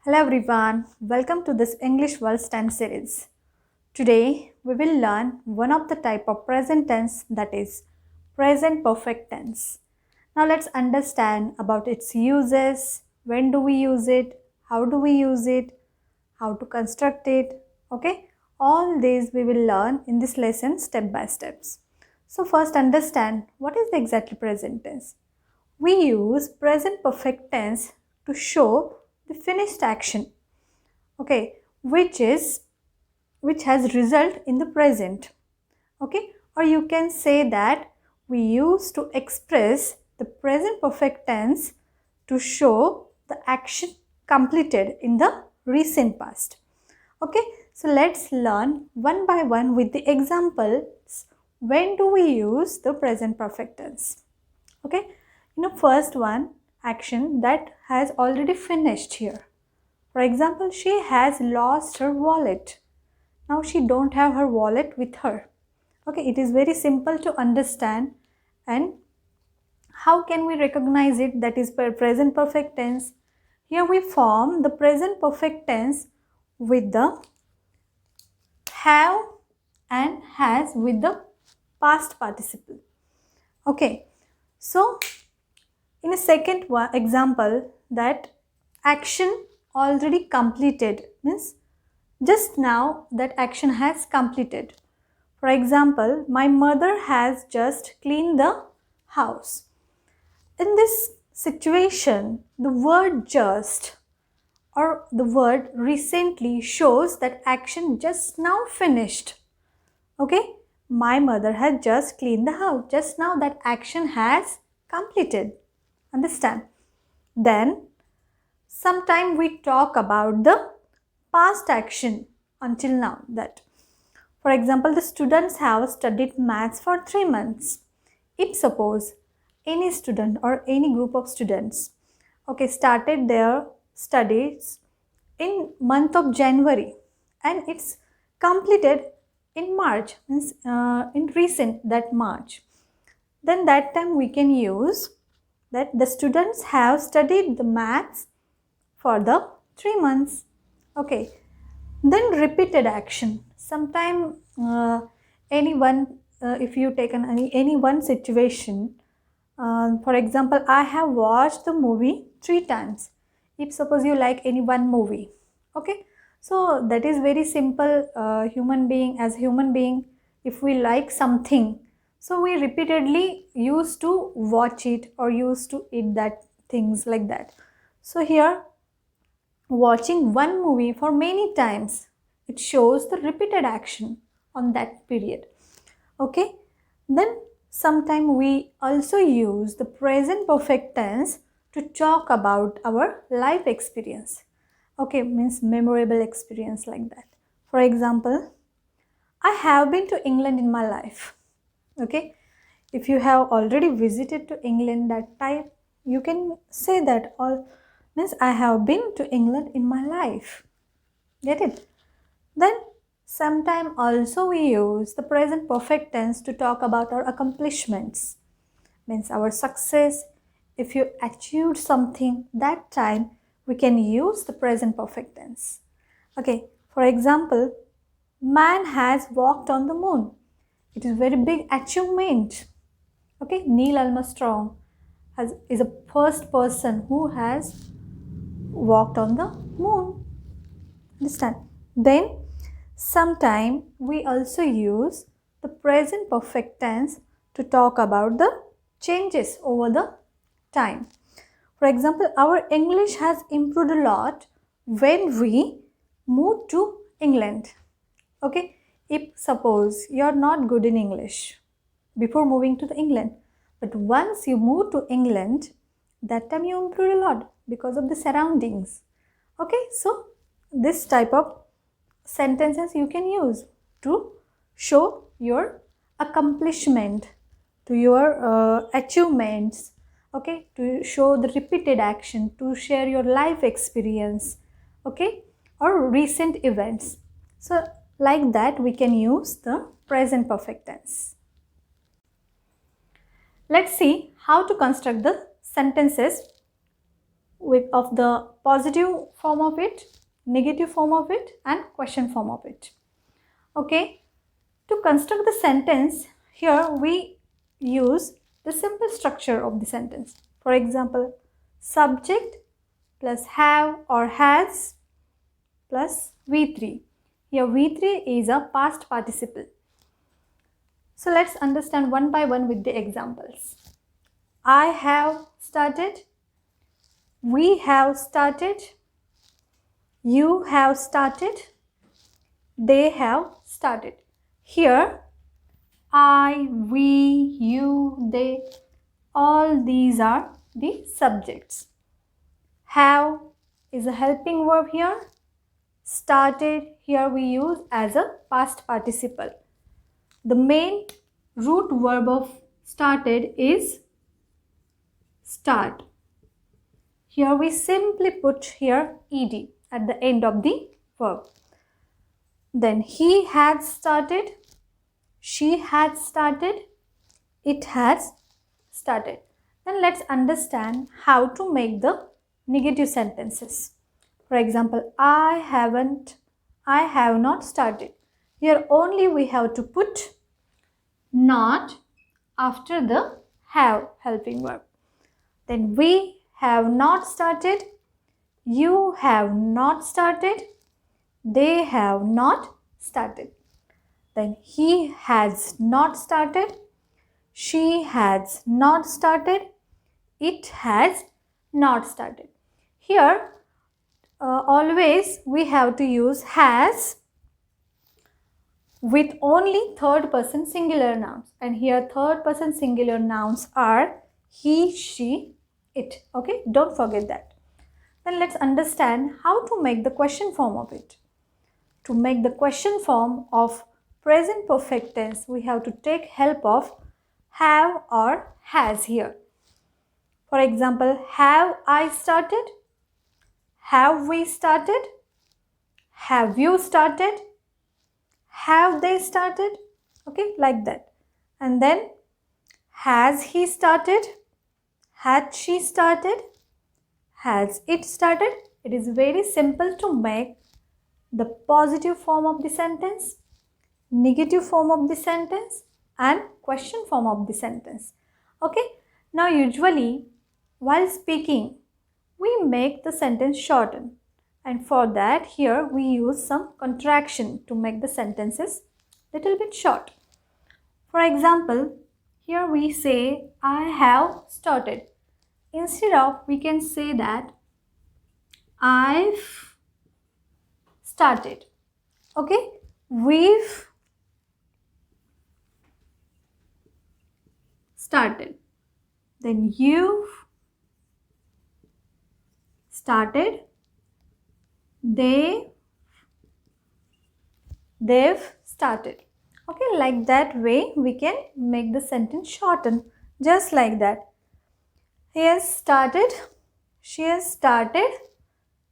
Hello everyone, welcome to this English World Tense series. Today we will learn one of the type of present tense, that is present perfect tense. Now let's understand about its uses, when do we use it, how do we use it, how to construct it, okay? All these we will learn in this lesson step by steps. So first understand what is the exactly present tense. We use present perfect tense to show the finished action, okay, which has result in the present, okay, or you can say that we use to express the present perfect tense to show the action completed in the recent past. Okay, so let's learn one by one with the examples. When do we use the present perfect tense? Okay, first one, action that has already finished here. For example, she has lost her wallet. Now she don't have her wallet with her. Okay, it is very simple to understand. And how can we recognize it? That is present perfect tense. Here we form the present perfect tense with the have and has with the past participle. Okay, so in a second example, that action already completed means just now that action has completed. For example, my mother has just cleaned the house. In this situation, the word just or the word recently shows that action just now finished. Okay, my mother has just cleaned the house. Just now that action has completed. Understand? Then sometime we talk about the past action until now. That, for example, the students have studied maths for 3 months. If suppose any student or any group of students, okay, started their studies in month of January and it's completed in March, means in recent that March, then that time we can use that the students have studied the maths for the 3 months. Okay, then repeated action. Sometime anyone, if you take any one situation, for example, I have watched the movie 3 times. If suppose you like any one movie, okay, so that is very simple. Human being, as human being, if we like something, so we repeatedly used to watch it or used to eat that things like that. So here, watching one movie for many times, it shows the repeated action on that period. Okay, then sometime we also use the present perfect tense to talk about our life experience. Okay, means memorable experience like that. For example, I have been to England in my life. Okay, if you have already visited to England that time, you can say that all means I have been to England in my life. Get it? Then sometime also we use the present perfect tense to talk about our accomplishments. Means our success. If you achieved something that time, we can use the present perfect tense. Okay, for example, man has walked on the moon. It is very big achievement. Okay, Neil Armstrong is a first person who has walked on the moon. Understand? Then sometime we also use the present perfect tense to talk about the changes over the time. For example, our English has improved a lot when we moved to England. Okay, if suppose you are not good in English before moving to the England, but once you move to England, that time you improved a lot because of the surroundings. Okay, so this type of sentences you can use to show your accomplishment, to your achievements, okay, to show the repeated action, to share your life experience, okay, or recent events. So like that we can use the present perfect tense. Let's see how to construct the sentences of the positive form of it, negative form of it, and question form of it. Okay, to construct the sentence, here we use the simple structure of the sentence. For example, subject plus have or has plus V3. Here V3 is a past participle. So let's understand one by one with the examples. I have started, we have started, you have started, they have started. Here I, we, you, they, all these are the subjects. Have is a helping verb here. Started here we use as a past participle. The main root verb of started is start. Here we simply put here ed at the end of the verb. Then he had started, she had started, it has started. Then let's understand how to make the negative sentences. For example, I have not started. Here only we have to put not after the have helping verb. Then we have not started, you have not started, they have not started. Then he has not started, she has not started, it has not started. Here always we have to use has with only third person singular nouns, and here third person singular nouns are he, she, it. Okay, don't forget that. Then let's understand how to make the question form of it. To make the question form of present perfect tense, we have to take help of have or has here. For example, have I started? Have we started? Have you started? Have they started? Okay, like that. And then has he started? Had she started? Has it started? It is very simple to make the positive form of the sentence, negative form of the sentence, and question form of the sentence. Okay, now usually while speaking we make the sentence shorten, and for that here we use some contraction to make the sentences little bit short. For example, here we say I have started. Instead of, we can say that I've started. Okay, we've started. Then you've started. They've started. Okay, like that way we can make the sentence shorten, just like that. He has started, she has started,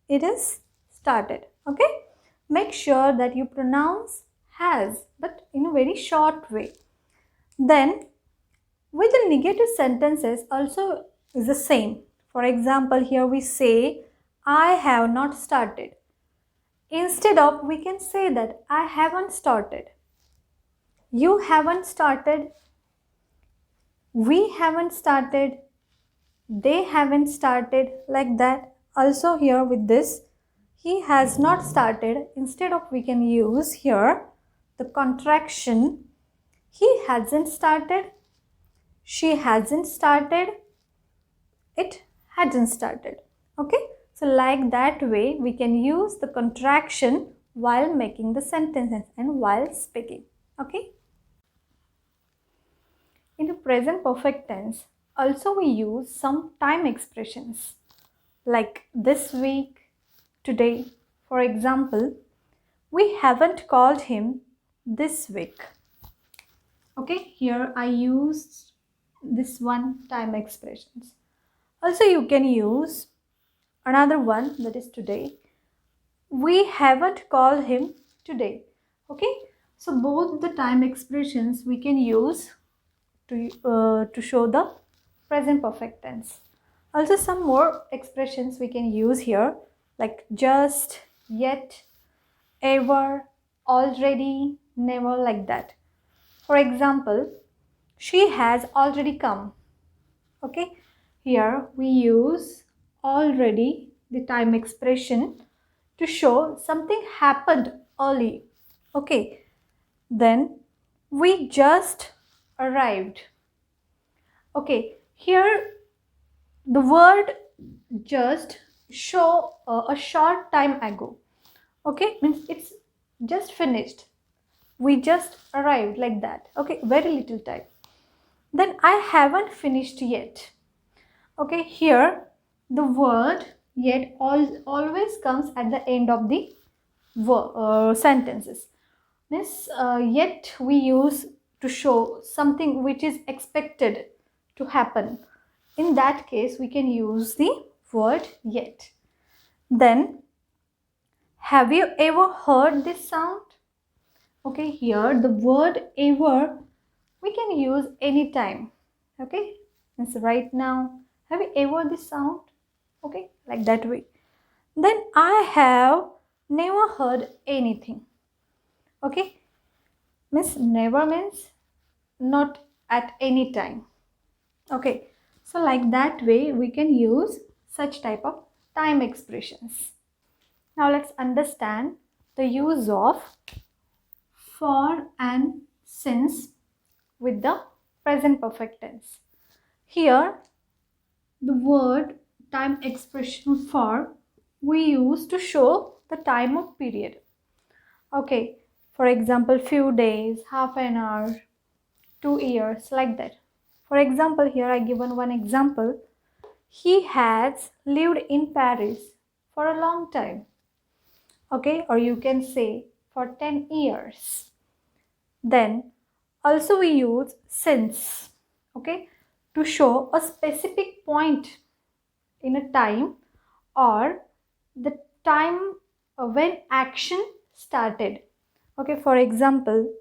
it is started. Okay, make sure that you pronounce has, but in a very short way. Then with the negative sentences also is the same. For example, here we say I have not started. Instead of, we can say that I haven't started, you haven't started, we haven't started, they haven't started, like that. Also here with this, he has not started, instead of, we can use here the contraction he hasn't started, she hasn't started, it hadn't started. Okay, so like that way we can use the contraction while making the sentences and while speaking. Okay, in the present perfect tense also we use some time expressions like this week, today. For example, we haven't called him this week. Okay, here I used this one time expressions. Also you can use another one, that is today. We haven't called him today. Okay, so both the time expressions we can use to show the present perfect tense. Also some more expressions we can use here, like just, yet, ever, already, never, like that. For example, she has already come. Okay, here we use already, the time expression, to show something happened early. Okay, then we just arrived. Okay, here the word just show a short time ago. Okay, means it's just finished. We just arrived, like that. Okay, very little time. Then I haven't finished yet. Okay, here the word yet always comes at the end of the sentences. Means yet we use to show something which is expected to happen. In that case, we can use the word yet. Then, have you ever heard this sound? Okay, here the word ever we can use anytime. Okay, means right now. Have you ever this sound? Okay, like that way. Then I have never heard anything. Okay, means never means not at any time. Okay, so like that way we can use such type of time expressions. Now let's understand the use of for and since with the present perfect tense. Here the word time expression for we use to show the time of period. Okay, for example, few days, half an hour, 2 years, like that. For example, here I given one example. He has lived in Paris for a long time. Okay, or you can say for 10 years. Then also we use since, okay, to show a specific point in a time or the time when action started. Okay, for example,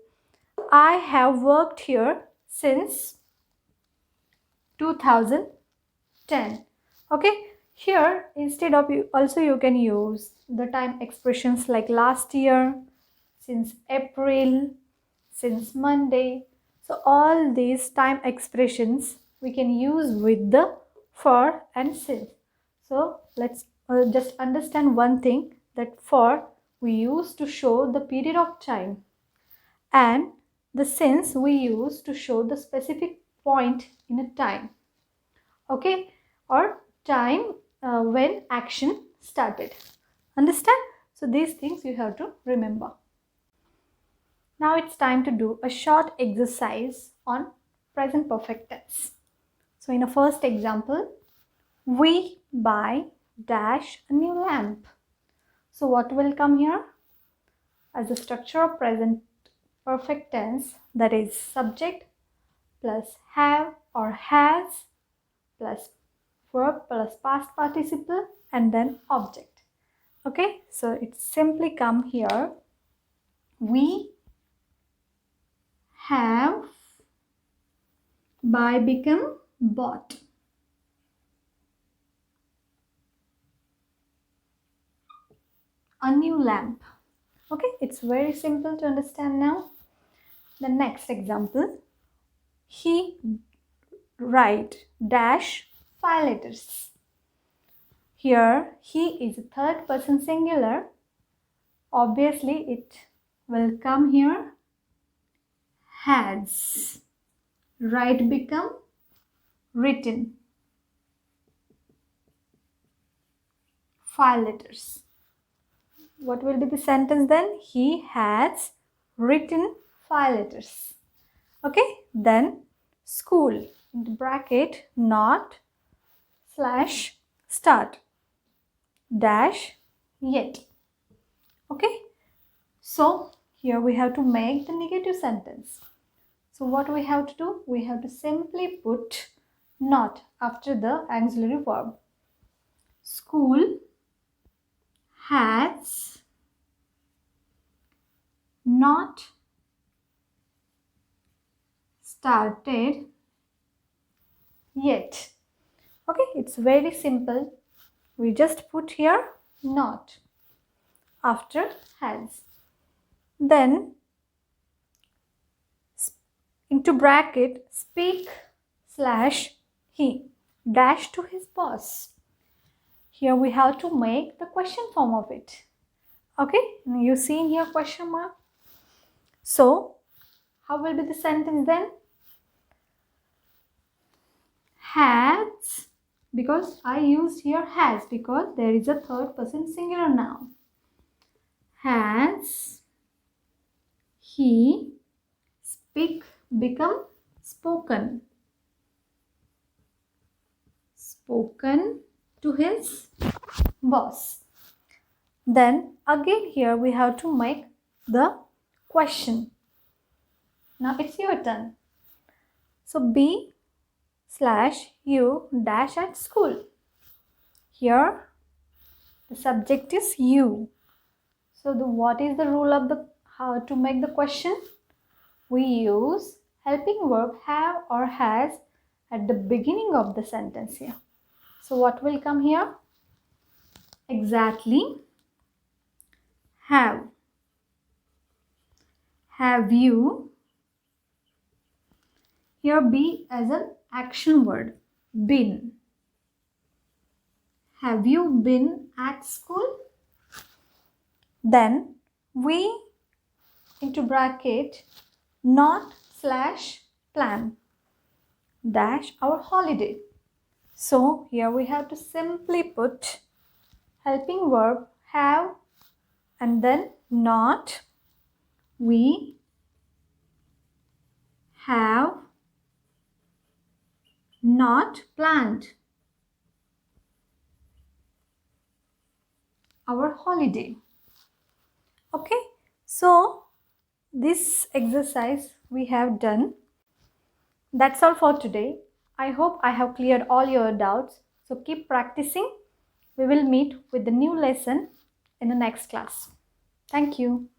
I have worked here since 2010. Okay, here instead of you also you can use the time expressions like last year, since April, since Monday. So all these time expressions we can use with the for and since. So let's just understand one thing, that for we use to show the period of time and the since we use to show the specific point in a time. Okay, or time when action started. Understand? So these things you have to remember. Now it's time to do a short exercise on present perfect tense. So in a first example, we buy dash a new lamp. So what will come here? As a structure of present perfect tense, that is subject plus have or has plus verb plus past participle and then object. Okay, so it simply come here. We have, buy become bought. A new lamp. Okay, it's very simple to understand now. The next example, he write dash 5 letters. Here he is a third person singular. Obviously it will come here has. Write become written. 5 letters. What will be the sentence then? He has written 5 letters. Okay, then school into bracket not slash start dash yet. Okay, so here we have to make the negative sentence. So what we have to do? We have to simply put not after the auxiliary verb. School has not started yet. Okay, it's very simple. We just put here not after has. Then into bracket speak slash he dash to his boss. Here we have to make the question form of it. Okay, you see in here question mark. So how will be the sentence then? Has, because I used here has because there is a third person singular noun. Has he speak become spoken. Spoken to his boss. Then again here we have to make the question. Now it's your turn. So B slash you dash at school. Here the subject is you. So what is the rule of the how to make the question? We use helping verb have or has at the beginning of the sentence here. So what will come here? Exactly. Have. Have you. Here be as an action word. Been. Have you been at school? Then we into bracket not slash plan dash our holiday. So here we have to simply put helping verb have and then not. We have not planned our holiday. Okay, so this exercise we have done. That's all for today. I hope I have cleared all your doubts. So keep practicing. We will meet with the new lesson in the next class. Thank you.